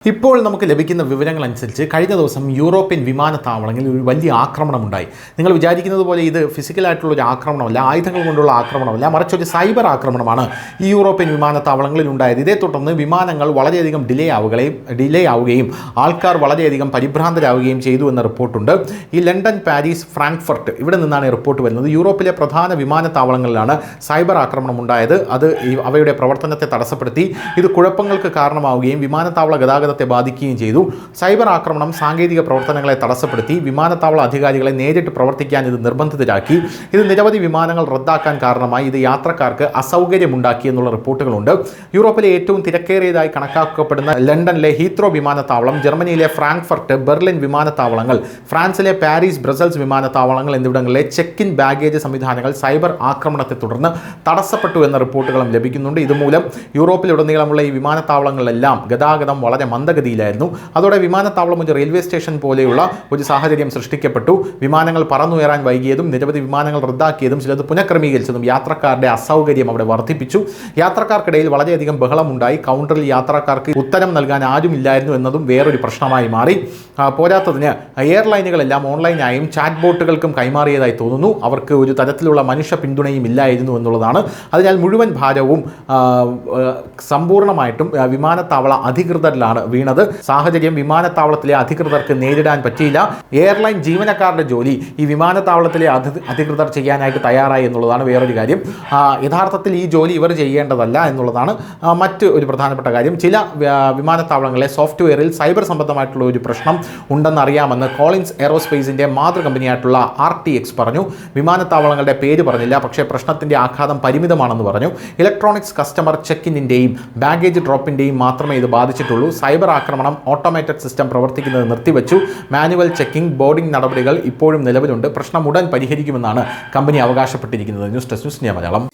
ഇപ്പോൾ നമുക്ക് ലഭിക്കുന്ന വിവരങ്ങളനുസരിച്ച് കഴിഞ്ഞ ദിവസം യൂറോപ്യൻ വിമാനത്താവളങ്ങളിൽ ഒരു വലിയ ആക്രമണമുണ്ടായി. നിങ്ങൾ വിചാരിക്കുന്നത് പോലെ ഇത് ഫിസിക്കലായിട്ടുള്ളൊരു ആക്രമണമല്ല, ആയുധങ്ങൾ കൊണ്ടുള്ള ആക്രമണമല്ല, മറിച്ച് ഒരു സൈബർ ആക്രമണമാണ് ഈ യൂറോപ്യൻ വിമാനത്താവളങ്ങളിൽ ഉണ്ടായത്. ഇതേ തുടർന്ന് വിമാനങ്ങൾ വളരെയധികം ഡിലേ ആവുകയും ആൾക്കാർ വളരെയധികം പരിഭ്രാന്തരാവുകയും ചെയ്തു എന്ന റിപ്പോർട്ടുണ്ട്. ഈ ലണ്ടൻ, പാരീസ്, ഫ്രാങ്ക്ഫർട്ട് ഇവിടെ നിന്നാണ് ഈ റിപ്പോർട്ട് വരുന്നത്. യൂറോപ്പിലെ പ്രധാന വിമാനത്താവളങ്ങളിലാണ് സൈബർ ആക്രമണം ഉണ്ടായത്. അത് അവയുടെ പ്രവർത്തനത്തെ തടസ്സപ്പെടുത്തി. ഇത് കുഴപ്പങ്ങൾക്ക് കാരണമാവുകയും വിമാനത്താവള ഗതാഗതത്തെ ബാധിക്കുകയും ചെയ്തു. സൈബർ ആക്രമണം സാങ്കേതിക പ്രവർത്തനങ്ങളെ തടസ്സപ്പെടുത്തി. വിമാനത്താവള അധികാരികളെ നേരിട്ട് പ്രവർത്തിക്കാൻ ഇത് നിർബന്ധിതരാക്കി. ഇത് നിരവധി വിമാനങ്ങൾ റദ്ദാക്കാൻ കാരണമായി. ഇത് യാത്രക്കാർക്ക് അസൗകര്യമുണ്ടാക്കി എന്നുള്ള റിപ്പോർട്ടുകളുണ്ട്. യൂറോപ്പിലെ ഏറ്റവും തിരക്കേറിയതായി കണക്കാക്കപ്പെടുന്ന ലണ്ടനിലെ ഹീത്രോ വിമാനത്താവളം, ജർമ്മനിയിലെ ഫ്രാങ്ക്ഫർട്ട്, ബെർലിൻ വിമാനത്താവളങ്ങൾ, ഫ്രാൻസിലെ പാരീസ്, ബ്രസൽസ് വിമാനത്താവളങ്ങൾ എന്നിവിടങ്ങളിലെ ചെക്ക് ഇൻ ബാഗേജ് സംവിധാനങ്ങൾ സൈബർ ആക്രമണത്തെ തുടർന്ന് തടസ്സപ്പെട്ടു എന്ന റിപ്പോർട്ടുകളും ലഭിക്കുന്നുണ്ട്. ഇതുമൂലം യൂറോപ്പിലുടനീളമുള്ള ഈ വിമാനത്താവളങ്ങളിലെല്ലാം ഗതാഗതം വളരെ മന്ദഗതിയിലായിരുന്നു. അതോടെ വിമാനത്താവളം ഒരു റെയിൽവേ സ്റ്റേഷൻ പോലെയുള്ള ഒരു സാഹചര്യം സൃഷ്ടിക്കപ്പെട്ടു. വിമാനങ്ങൾ പറന്നുയരാൻ വൈകിയതും നിരവധി വിമാനങ്ങൾ റദ്ദാക്കിയതും ചിലത് പുനഃക്രമീകരിച്ചതും യാത്രക്കാരുടെ അസൗകര്യം അവിടെ വർദ്ധിപ്പിച്ചു. യാത്രക്കാർക്കിടയിൽ വളരെയധികം ബഹളമുണ്ടായി. കൗണ്ടറിൽ യാത്രക്കാർക്ക് ഉത്തരം നൽകാൻ ആരുമില്ലായിരുന്നു എന്നതും വേറൊരു പ്രശ്നമായി മാറി. പോരാത്തതിന് എയർലൈനുകളെല്ലാം ഓൺലൈനായും ചാറ്റ് ബോട്ടുകൾക്കും കൈമാറിയതായി തോന്നുന്നു. അവർക്ക് ഒരു തരത്തിലുള്ള മനുഷ്യ പിന്തുണയും ഇല്ലായിരുന്നു എന്നുള്ളതാണ്. അതിനാൽ മുഴുവൻ ഭാരവും സമ്പൂർണ്ണമായിട്ടും വിമാനത്താവള അധികൃതരിലാണ് വീണത്. സാഹചര്യം വിമാനത്താവളത്തിലെ അധികൃതർക്ക് നേരിടാൻ പറ്റിയില്ല. എയർലൈൻ ജീവനക്കാരുടെ ജോലി ഈ വിമാനത്താവളത്തിലെ അധികൃതർ ചെയ്യാനായിട്ട് തയ്യാറായി എന്നുള്ളതാണ് വേറൊരു കാര്യം. യഥാർത്ഥത്തിൽ ഈ ജോലി ഇവർ ചെയ്യേണ്ടതല്ല എന്നുള്ളതാണ് മറ്റ് ഒരു പ്രധാനപ്പെട്ട കാര്യം. ചില വിമാനത്താവളങ്ങളിലെ സോഫ്റ്റ്വെയറിൽ സൈബർ സംബന്ധമായിട്ടുള്ള ഒരു പ്രശ്നം ഉണ്ടെന്നറിയാമെന്ന് കോളിൻസ് എയറോസ്പേസിൻ്റെ മാതൃ കമ്പനിയായിട്ടുള്ള RTX പറഞ്ഞു. വിമാനത്താവളങ്ങളുടെ പേര് പറഞ്ഞില്ല, പക്ഷേ പ്രശ്നത്തിൻ്റെ ആഘാതം പരിമിതമാണെന്ന് പറഞ്ഞു. ഇലക്ട്രോണിക്സ് കസ്റ്റമർ ചെക്ക്-ഇന്നിൻ്റെയും ബാഗേജ് ഡ്രോപ്പിൻ്റെയും മാത്രമേ ഇത് ബാധിച്ചിട്ടുള്ളൂ. സൈബർ ആക്രമണം ഓട്ടോമേറ്റഡ് സിസ്റ്റം പ്രവർത്തിക്കുന്നത് നിർത്തിവെച്ചു. മാനുവൽ ചെക്കിംഗ്, ബോർഡിംഗ് നടപടികൾ ഇപ്പോഴും നിലവിലുണ്ട്. പ്രശ്നം ഉടൻ പരിഹരിക്കുമെന്നാണ് കമ്പനി അവകാശപ്പെട്ടിരിക്കുന്നത്. News desk, news India Malayalam.